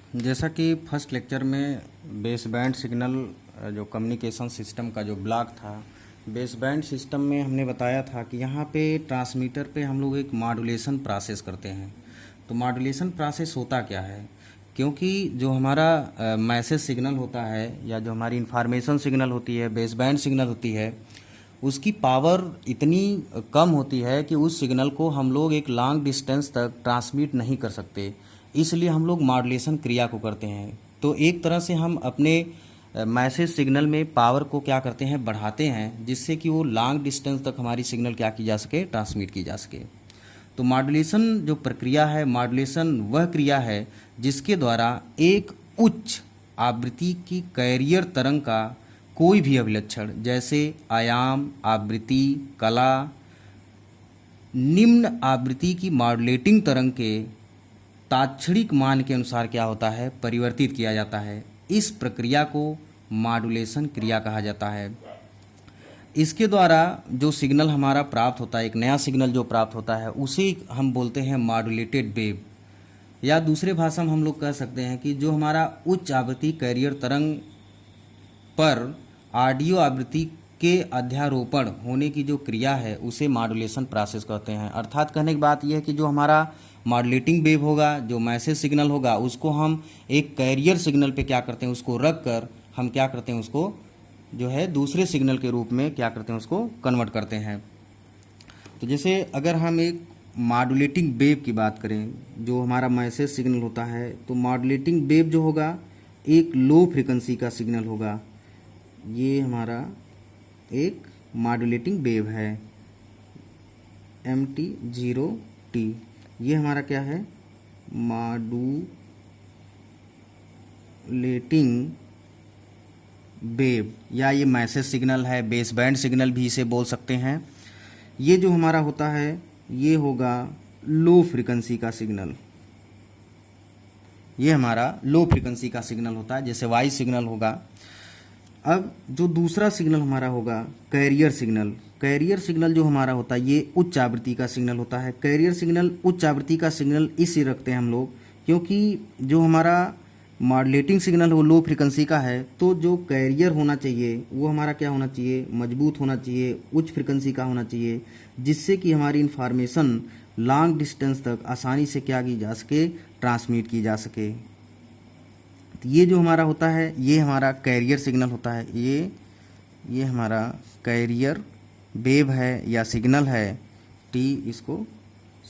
जैसा कि first lecture में बेस बैंड सिग्नल जो कम्युनिकेशन सिस्टम का जो ब्लॉक था, बेस बैंड सिस्टम में हमने बताया था कि यहाँ पे ट्रांसमीटर पे हम लोग एक मॉड्यूलेशन प्रोसेस करते हैं। तो मॉड्यूलेशन प्रोसेस होता क्या है? क्योंकि जो हमारा मैसेज सिग्नल होता है या जो हमारी इंफॉर्मेशन सिग्नल होती है, बेस बैंड सिग्नल होती है, उसकी पावर इतनी कम होती है कि उस सिग्नल को हम लोग एक लॉन्ग डिस्टेंस तक ट्रांसमिट नहीं कर सकते। इसलिए हम लोग मॉड्यूलेशन क्रिया को करते हैं। तो एक तरह से हम अपने मैसेज सिग्नल में पावर को क्या करते हैं, बढ़ाते हैं, जिससे कि वो लॉन्ग डिस्टेंस तक हमारी सिग्नल क्या की जा सके, ट्रांसमिट की जा सके। तो मॉड्यूलेशन जो प्रक्रिया है, मॉड्यूलेशन वह क्रिया है जिसके द्वारा एक उच्च आवृत्ति की कैरियर तरंग का कोई भी अभिलक्षण, जैसे आयाम, आवृत्ति, कला, निम्न आवृत्ति की मॉड्यूलेटिंग तरंग के तात्क्षणिक मान के अनुसार क्या होता है, परिवर्तित किया जाता है। इस प्रक्रिया को मॉड्यूलेशन क्रिया कहा जाता है। इसके द्वारा जो सिग्नल हमारा प्राप्त होता है, एक नया सिग्नल जो प्राप्त होता है, उसे हम बोलते हैं मॉड्यूलेटेड वेव, या दूसरे भाषा में हम लोग कह सकते हैं कि जो हमारा उच्च आवृत्ति कैरियर तरंग पर ऑडियो आवृत्ति के अध्यारोपण होने की जो क्रिया है उसे मॉड्यूलेशन प्रोसेस कहते हैं। अर्थात कहने की बात यह है कि जो हमारा मॉड्यूलेटिंग वेव होगा, जो मैसेज सिग्नल होगा, उसको हम एक कैरियर सिग्नल पे क्या करते हैं, उसको रख कर हम क्या करते हैं, उसको जो है दूसरे सिग्नल के रूप में क्या करते हैं, उसको कन्वर्ट करते हैं। तो जैसे अगर हम एक मॉड्यूलेटिंग वेव की बात करें, जो हमारा मैसेज सिग्नल होता है, तो मॉड्यूलेटिंग वेव जो होगा एक लो फ्रीक्वेंसी का सिग्नल होगा। ये हमारा एक मॉड्यूलेटिंग वेव है, MT0T। ये हमारा क्या है, मॉड्यूलेटिंग वेव, या ये मैसेज सिग्नल है, बेस बैंड सिग्नल भी इसे बोल सकते हैं। ये जो हमारा होता है ये होगा लो फ्रीक्वेंसी का सिग्नल। ये हमारा लो फ्रीक्वेंसी का सिग्नल होता है, जैसे वॉइस सिग्नल होगा। अब जो दूसरा सिग्नल हमारा होगा कैरियर सिग्नल। कैरियर सिग्नल जो हमारा होता है ये उच्च आवृत्ति का सिग्नल होता है। कैरियर सिग्नल, उच्च आवृत्ति का सिग्नल इसलिए रखते हैं हम लोग क्योंकि जो हमारा मॉड्यूलेटिंग सिग्नल वो लो फ्रीक्वेंसी का है, तो जो कैरियर होना चाहिए वो हमारा क्या होना चाहिए, मजबूत होना चाहिए, उच्च फ्रीक्वेंसी का होना चाहिए, जिससे कि हमारी इन्फॉर्मेशन लॉन्ग डिस्टेंस तक आसानी से क्या की जा सके, ट्रांसमिट की जा सके। तो ये जो हमारा होता है ये हमारा कैरियर सिग्नल होता है। ये हमारा कैरियर वेव है या सिग्नल है, टी इसको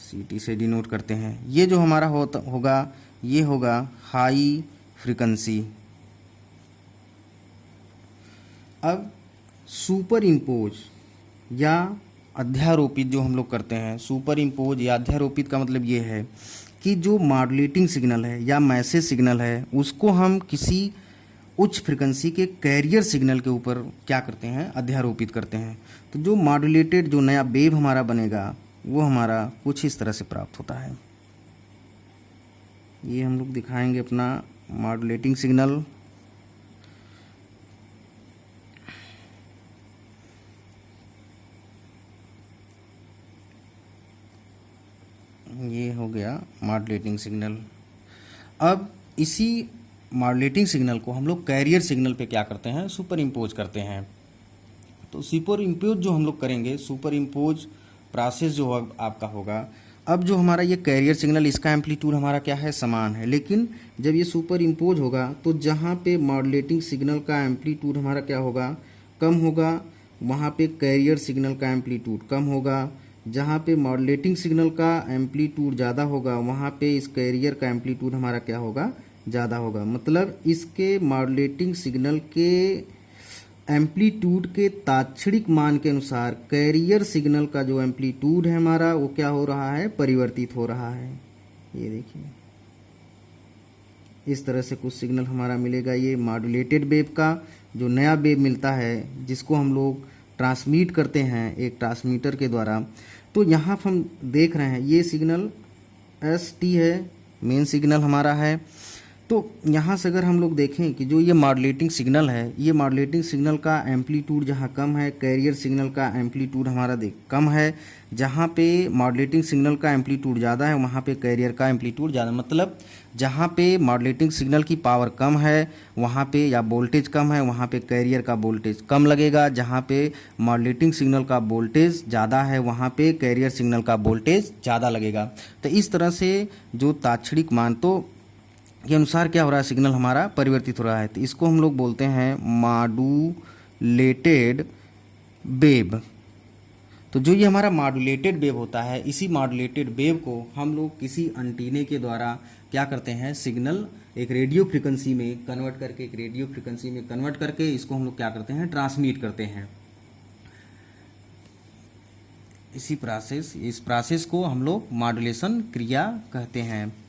CT से डिनोट करते हैं। ये जो हमारा होगा ये होगा हाई फ्रीक्वेंसी। अब सुपर इम्पोज या अध्यारोपित जो हम लोग करते हैं, सुपर इम्पोज या अध्यारोपित का मतलब ये है कि जो मॉड्यूलेटिंग सिग्नल है या मैसेज सिग्नल है उसको हम किसी उच्च फ्रीक्वेंसी के कैरियर सिग्नल के ऊपर क्या करते हैं, अध्यारोपित करते हैं। तो जो मॉड्यूलेटेड जो नया वेव हमारा बनेगा वो हमारा कुछ इस तरह से प्राप्त होता है। ये हम लोग दिखाएंगे अपना मॉड्यूलेटिंग सिग्नल। ये हो गया मॉड्यूलेटिंग सिग्नल। अब इसी मॉड्यूलेटिंग सिग्नल को हम लोग कैरियर सिग्नल पे क्या करते हैं, सुपर इम्पोज करते हैं। तो सुपर इम्पोज जो हम लोग करेंगे, सुपर इम्पोज प्रोसेस जो आपका होगा, अब जो हमारा ये कैरियर सिग्नल, इसका एम्पलीट्यूड हमारा क्या है, समान है, लेकिन जब ये सुपर इम्पोज होगा तो जहाँ पे मॉड्यूलेटिंग सिग्नल का एम्पलीट्यूड हमारा क्या होगा, कम होगा, वहाँ पे कैरियर सिग्नल का एम्पलीट्यूड कम होगा। जहाँ पे मॉड्यूलेटिंग सिग्नल का एम्पलीट्यूड ज़्यादा होगा वहाँ पे इस कैरियर का एम्पलीट्यूड हमारा क्या होगा, ज़्यादा होगा। मतलब इसके मॉड्यूलेटिंग सिग्नल के एम्पलीट्यूड के तात्क्षणिक मान के अनुसार कैरियर सिग्नल का जो एम्पलीट्यूड है हमारा वो क्या हो रहा है, परिवर्तित हो रहा है। ये देखिए इस तरह से कुछ सिग्नल हमारा मिलेगा। ये मॉड्यूलेटेड वेव का जो नया वेव मिलता है जिसको हम लोग ट्रांसमिट करते हैं एक ट्रांसमीटर के द्वारा। तो यहाँ हम देख रहे हैं ये सिग्नल ST है, मेन सिग्नल हमारा है। तो यहाँ से अगर हम लोग देखें कि जो ये मॉड्यूलेटिंग सिग्नल है, ये मॉड्यूलेटिंग सिग्नल का एम्पलीट्यूड जहाँ कम है, कैरियर सिग्नल का एम्पलीट्यूड हमारा कम है। जहाँ पे मॉड्यूलेटिंग सिग्नल का एम्पलीट्यूड ज़्यादा है वहाँ पे कैरियर का एम्पलीट्यूड ज़्यादा, मतलब जहाँ पे मॉड्यूलेटिंग सिग्नल की पावर कम है वहाँ पे या वोल्टेज कम है वहाँ पे कैरियर का वोल्टेज कम लगेगा। जहाँ पे मॉड्यूलेटिंग सिग्नल का वोल्टेज ज़्यादा है वहाँ पे कैरियर सिग्नल का वोल्टेज ज़्यादा लगेगा। तो इस तरह से जो तात्क्षणिक मान तो के अनुसार क्या हो रहा है, सिग्नल हमारा परिवर्तित हो रहा है। तो इसको हम लोग बोलते हैं मॉड्यूलेटेड वेव। तो जो ये हमारा मॉड्यूलेटेड वेव होता है, इसी मॉड्यूलेटेड वेव को हम लोग किसी एंटीने के द्वारा क्या करते हैं, सिग्नल एक रेडियो फ्रीक्वेंसी में कन्वर्ट करके इसको हम लोग क्या करते हैं, ट्रांसमिट करते हैं। इस प्रोसेस को हम लोग मॉड्यूलेशन क्रिया कहते हैं।